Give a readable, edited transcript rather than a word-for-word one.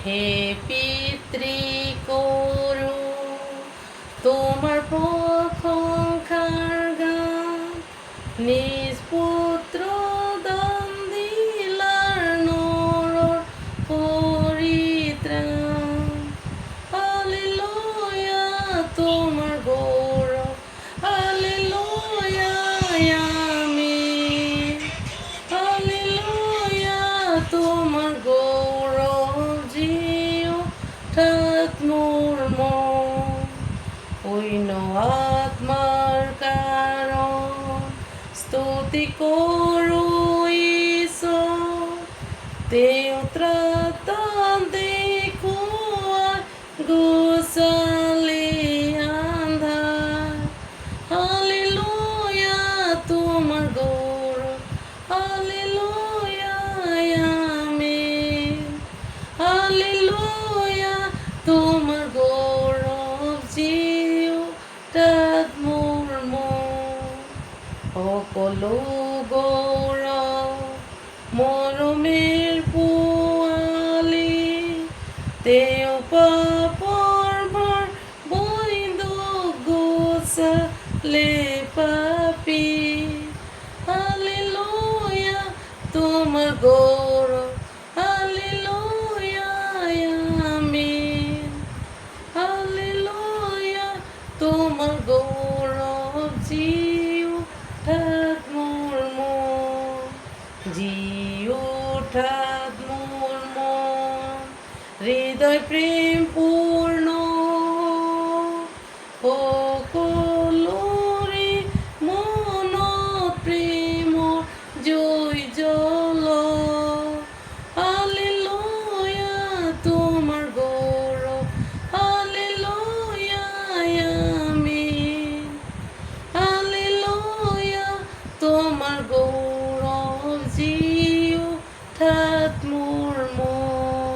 হে পিতৃ করু তোমার প্রশংসার গান, নিজ পুত্র দান দিলার নরর পরিত্রাণ। হালেলুয়া তোমার গৌরব, হালেলুয়া আমিন। হালেলুয়া তোমার গৌরব জিও ঠাত মোর মন। অন্য আত্মার কারণ স্তুতি করো ঈশ্বর, তেওঁ ত্রাতা দেখুয়ার গোসালে আন্ধার। হালেলুয়া তোমার গৌরব, হালেলুয়া আমিন। হালেলুয়া তোমার গৌরব জিও ঠাত মোর মন। সকলো গৌরব মৰমেৰ পোৱালি, তেওঁ পাপৰ ভাৰ বৈদ গোচালে পাপী। হালেলুয়া তোমাৰ গৌৰৱ, হালেলুয়া আমিন। হালেলুয়া তোমাৰ গৌৰৱ জিও ঠাত মোৰ মন। জিও ঠাত মোৰ মন, হৃদয় প্রেম পূর্ণ।